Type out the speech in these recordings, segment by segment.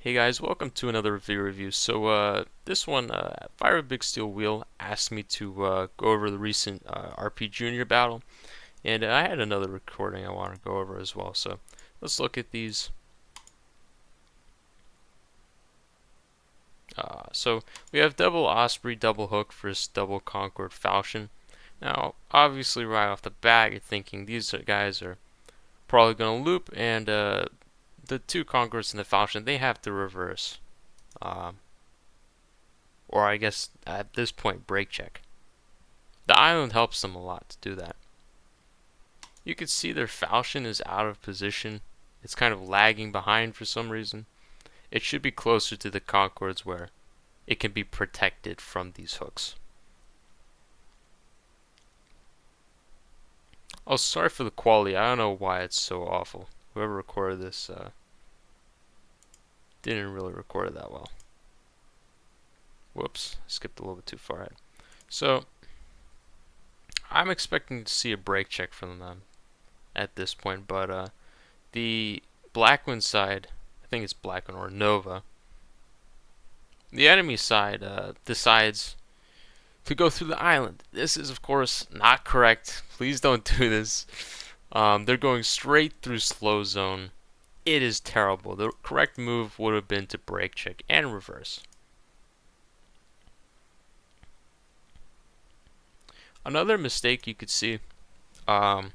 Hey guys, welcome to another video review. So this one, Fire a Big Steel Wheel asked me to go over the recent RP Junior battle, and I had another recording I want to go over as well. So let's look at these. So we have double Osprey, double Hook versus double Concord Falchion. Now, obviously, right off the bat, you're thinking these guys are probably going to loop, and the two Concords and the Falchion, they have to reverse. Um, or I guess at this point break check. The island helps them a lot to do that. You can see their falchion is out of position. It's kind of lagging behind for some reason. It should be closer to the Concords where it can be protected from these hooks. Oh, sorry for the quality. I don't know why it's so awful. Whoever recorded this didn't really record it that well. Whoops, skipped a little bit too far ahead. So I'm expecting to see a break check from them at this point, but the Blackwind side, I think it's Blackwind or Nova, the enemy side decides to go through the island. This is, of course, not correct. Please don't do this. They're going straight through slow zone. It is terrible. The correct move would have been to break check and reverse. Another mistake you could see right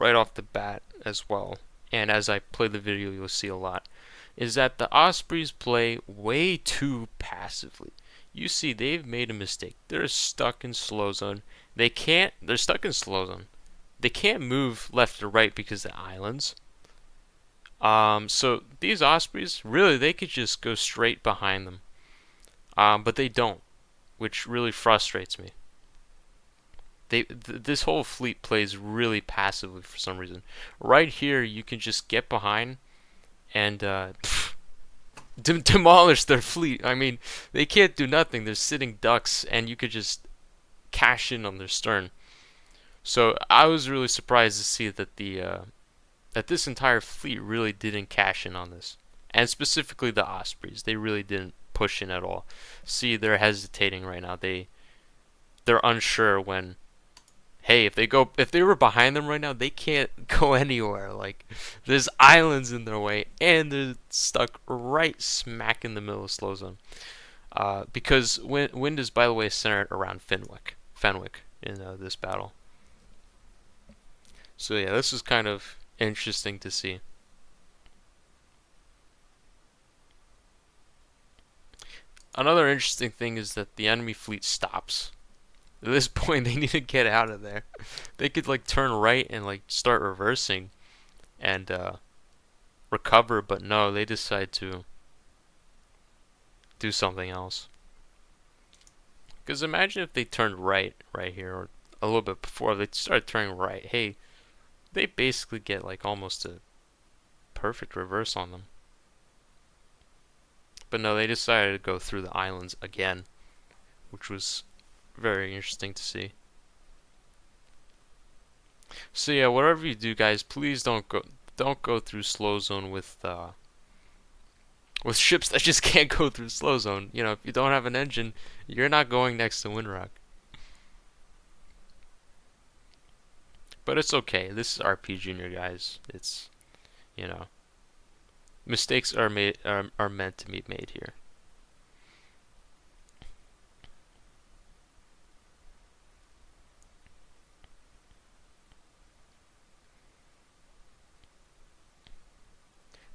off the bat as well, and as I play the video you'll see a lot, is that the Ospreys play way too passively. You see they've made a mistake. They're stuck in slow zone. They're stuck in slow zone. They can't move left or right because of the islands. So these Ospreys, really, they could just go straight behind them. But they don't, which really frustrates me. This whole fleet plays really passively for some reason. Right here, you can just get behind and demolish their fleet. I mean, they can't do nothing. They're sitting ducks, and you could just cash in on their stern. So I was really surprised to see that that this entire fleet really didn't cash in on this, and specifically the Ospreys. They really didn't push in at all. See, they're hesitating right now. They're unsure when. Hey, if they were behind them right now, they can't go anywhere. Like, there's islands in their way, and they're stuck right smack in the middle of slow zone. Because wind is, by the way, centered around Fenwick in this battle. So yeah, this is kind of interesting to see. Another interesting thing is that the enemy fleet stops. At this point, they need to get out of there. They could like turn right and like start reversing and recover, but no, they decide to do something else. Because imagine if they turned right here, or a little bit before they started turning right. Hey, they basically get like almost a perfect reverse on them. But no, they decided to go through the islands again, which was very interesting to see. So yeah, whatever you do, guys, please don't go through slow zone with ships that just can't go through slow zone. You know, if you don't have an engine, you're not going next to Windrock. But it's okay. This is RP Junior, guys. It's, you know, mistakes are meant to be made here.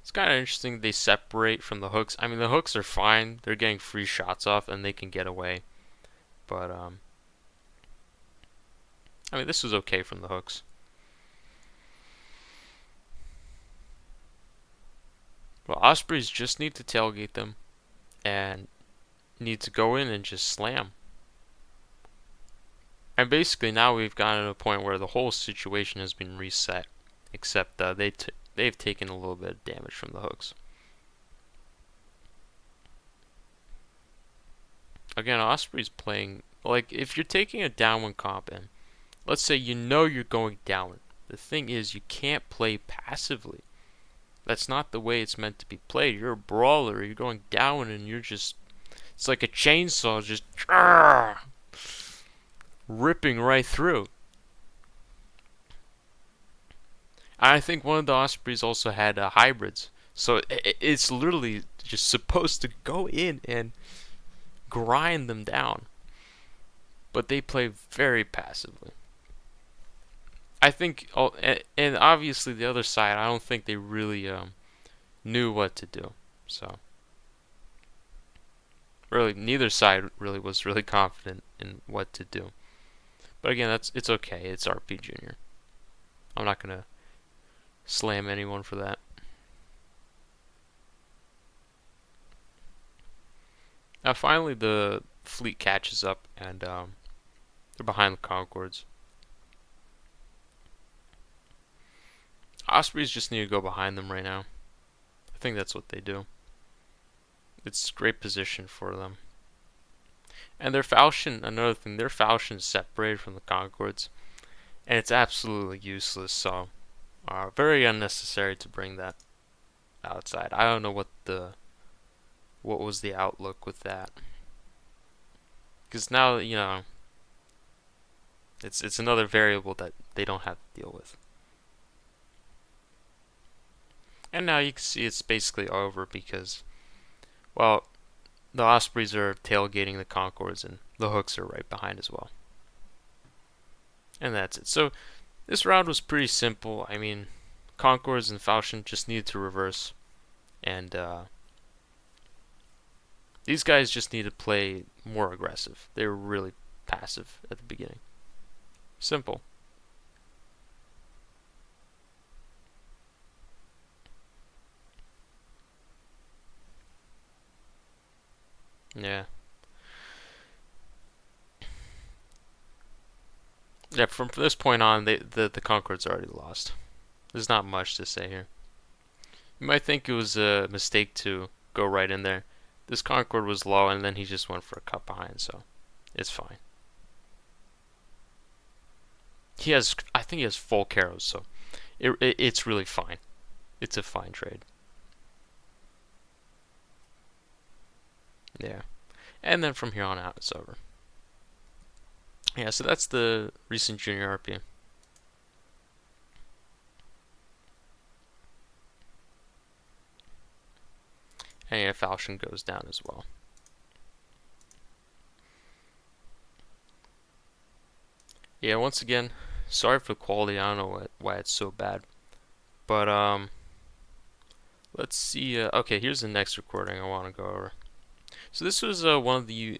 It's kind of interesting they separate from the hooks. I mean, the hooks are fine. They're getting free shots off and they can get away. But, I mean, this was okay from the hooks. Well, Ospreys just need to tailgate them and need to go in and just slam. And basically now we've gotten to a point where the whole situation has been reset, except they've taken a little bit of damage from the hooks. Again, Osprey's playing, like, if you're taking a downwind comp in, let's say you know you're going downwind. The thing is, you can't play passively. That's not the way it's meant to be played. You're a brawler. You're going down and you're just, it's like a chainsaw just ripping right through. I think one of the Ospreys also had hybrids. So it's literally just supposed to go in and grind them down. But they play very passively. I think, and obviously the other side, I don't think they really knew what to do. So, really, neither side really was really confident in what to do. But again, it's okay. It's RP Junior. I'm not gonna slam anyone for that. Now, finally, the fleet catches up, and they're behind the Concords. Ospreys just need to go behind them right now. I think that's what they do. It's great position for them. And their falchion, another thing, their falchion is separated from the Concords, and it's absolutely useless. So, very unnecessary to bring that outside. I don't know what was the outlook with that, because now it's another variable that they don't have to deal with. And now you can see it's basically over because, well, the Ospreys are tailgating the Concords and the Hooks are right behind as well. And that's it. So this round was pretty simple. I mean, Concords and Falchion just needed to reverse. And these guys just need to play more aggressive. They were really passive at the beginning. Simple. Yeah. Yeah, from this point on, the Concord's already lost. There's not much to say here. You might think it was a mistake to go right in there. This Concord was low, and then he just went for a cut behind, so it's fine. I think he has full Caros, so it's really fine. It's a fine trade. Yeah. And then from here on out, it's over. Yeah, so that's the recent junior RP. And yeah, Falchion goes down as well. Yeah, once again, sorry for the quality. I don't know why it's so bad. But, let's see. Okay, here's the next recording I want to go over. So this was one of the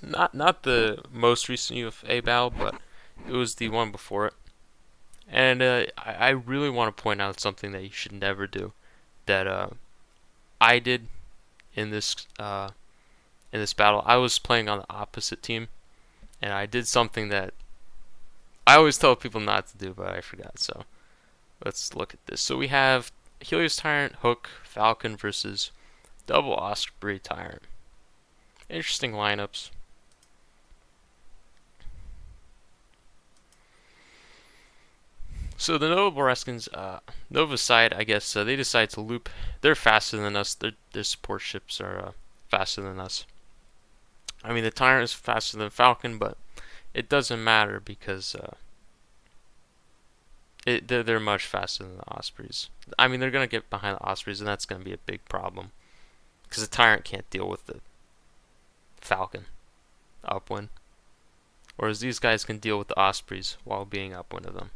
not the most recent UFA battle, but it was the one before it. And I really want to point out something that you should never do, that I did in this battle. I was playing on the opposite team, and I did something that I always tell people not to do, but I forgot. So let's look at this. So we have Helios Tyrant, Hook, Falcon versus Double Osprey Tyrant. Interesting lineups. So the Nova Boreskins, Nova side, I guess, they decide to loop. They're faster than us. Their support ships are faster than us. I mean, the Tyrant is faster than Falcon, but it doesn't matter because they're much faster than the Ospreys. I mean, they're going to get behind the Ospreys, and that's going to be a big problem because the Tyrant can't deal with the Falcon upwind, whereas these guys can deal with the Ospreys while being upwind of them.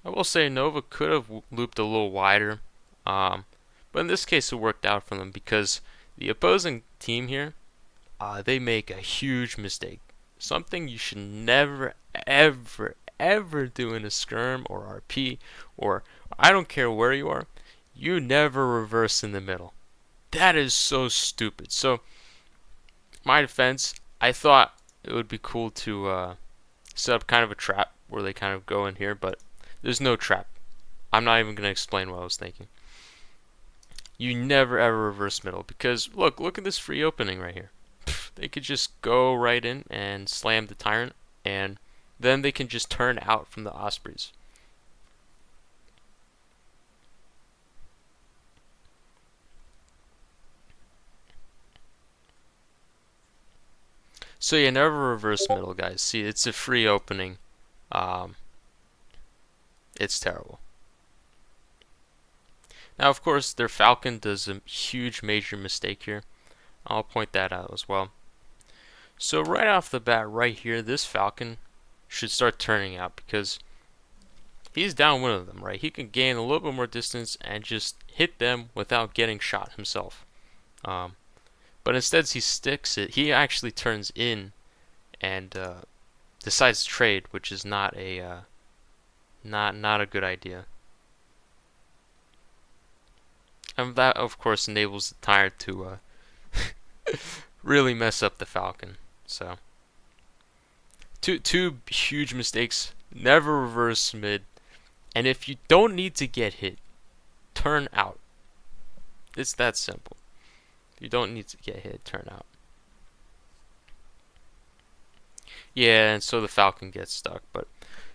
I will say Nova could have looped a little wider, but in this case it worked out for them because the opposing team here, they make a huge mistake. Something you should never, ever, ever do in a skirm or RP, or I don't care where you are. You never reverse in the middle. That is so stupid. So, my defense, I thought it would be cool to set up kind of a trap where they kind of go in here, but there's no trap. I'm not even going to explain what I was thinking. You never ever reverse middle because look at this free opening right here. They could just go right in and slam the Tyrant, and then they can just turn out from the ospreys. So yeah, never reverse middle, guys. See, it's a free opening. Um, it's terrible. Now, of course, their falcon does a huge major mistake here. I'll point that out as well. So right off the bat, right here, this falcon should start turning out because he's downwind of them, right? He can gain a little bit more distance and just hit them without getting shot himself. But instead, he sticks it. He actually turns in and decides to trade, which is not a not a good idea. And that, of course, enables the tyrant to really mess up the falcon. So, two huge mistakes. Never reverse mid, and if you don't need to get hit, turn out. It's that simple. You don't need to get hit, turn out. Yeah, and so the falcon gets stuck. But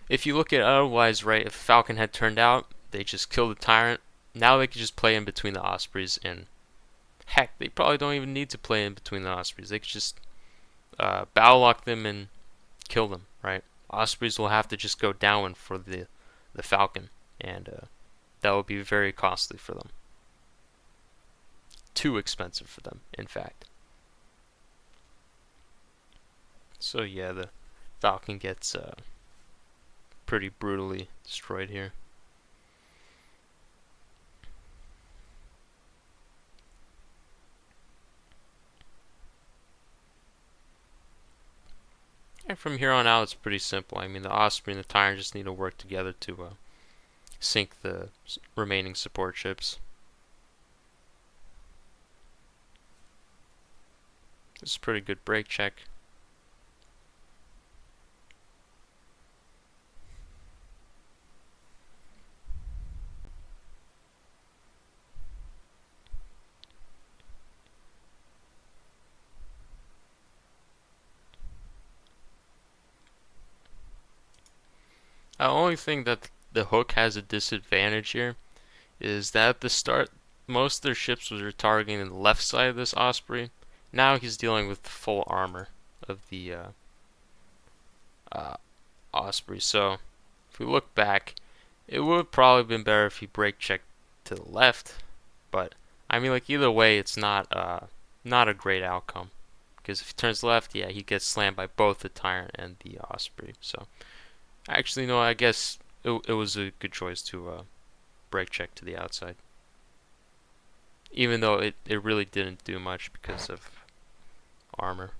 if you look at it otherwise, right, if the falcon had turned out, they just kill the tyrant. Now they can just play in between the ospreys, and heck, they probably don't even need to play in between the ospreys. They could just battle lock them and kill them, right? Ospreys will have to just go down for the falcon, and that will be very costly for them. Too expensive for them, in fact. So yeah, the falcon gets pretty brutally destroyed here. And from here on out, it's pretty simple. I mean, the osprey and the tyrant just need to work together to sink the remaining support ships. This is a pretty good break check. The only thing that the hook has a disadvantage here is that at the start, most of their ships were targeting the left side of this osprey. Now he's dealing with the full armor of the osprey. So if we look back, it would have probably been better if he brake checked to the left. But I mean, like either way, it's not a great outcome because if he turns left, yeah, he gets slammed by both the tyrant and the osprey. So actually, no, I guess it was a good choice to brake check to the outside. Even though it really didn't do much because of armor.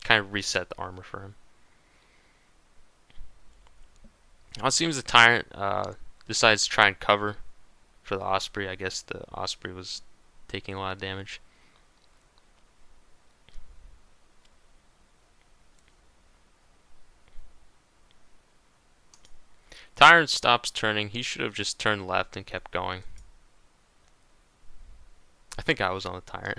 Kind of reset the armor for him. Now it seems the tyrant decides to try and cover for the osprey. I guess the osprey was taking a lot of damage. Tyrant stops turning. He should have just turned left and kept going. I think I was on the tyrant.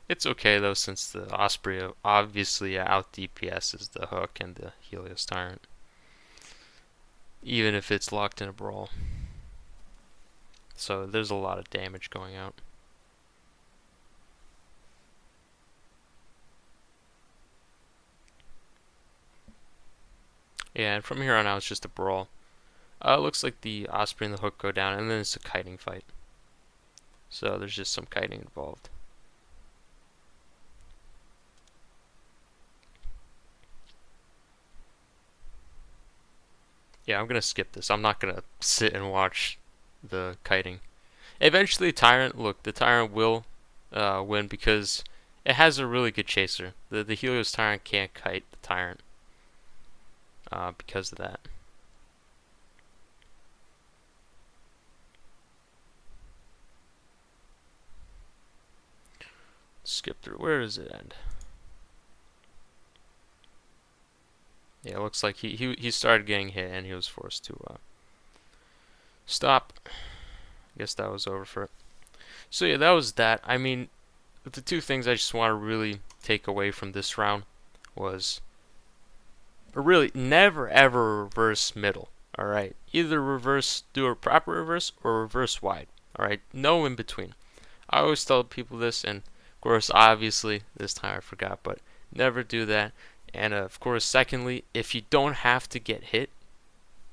It's okay though, since the osprey obviously out DPS's the hook and the Helios tyrant, even if it's locked in a brawl. So there's a lot of damage going out. Yeah, and from here on out it's just a brawl. It looks like the osprey and the hook go down, and then it's a kiting fight. So there's just some kiting involved. Yeah, I'm gonna skip this. I'm not gonna sit and watch the kiting. Eventually, the tyrant will win because it has a really good chaser. The Helios tyrant can't kite the tyrant because of that. Skip through. Where does it end? Yeah, it looks like he started getting hit and he was forced to stop. I guess that was over for it. So yeah, that was that. I mean, the two things I just want to really take away from this round was really never ever reverse middle. All right, either reverse, do a proper reverse, or reverse wide. All right, no in between. I always tell people this, and of course, obviously, this time I forgot, but never do that. And of course, secondly, if you don't have to get hit,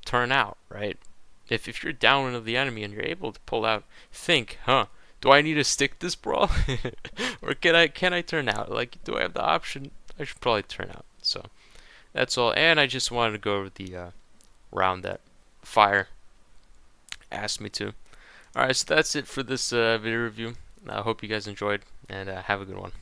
turn out, right? If you're downwind of the enemy and you're able to pull out, think, do I need to stick this brawl, or can I turn out? Like, do I have the option? I should probably turn out. So that's all. And I just wanted to go over the round that Fire asked me to. All right, so that's it for this video review. I hope you guys enjoyed, and have a good one.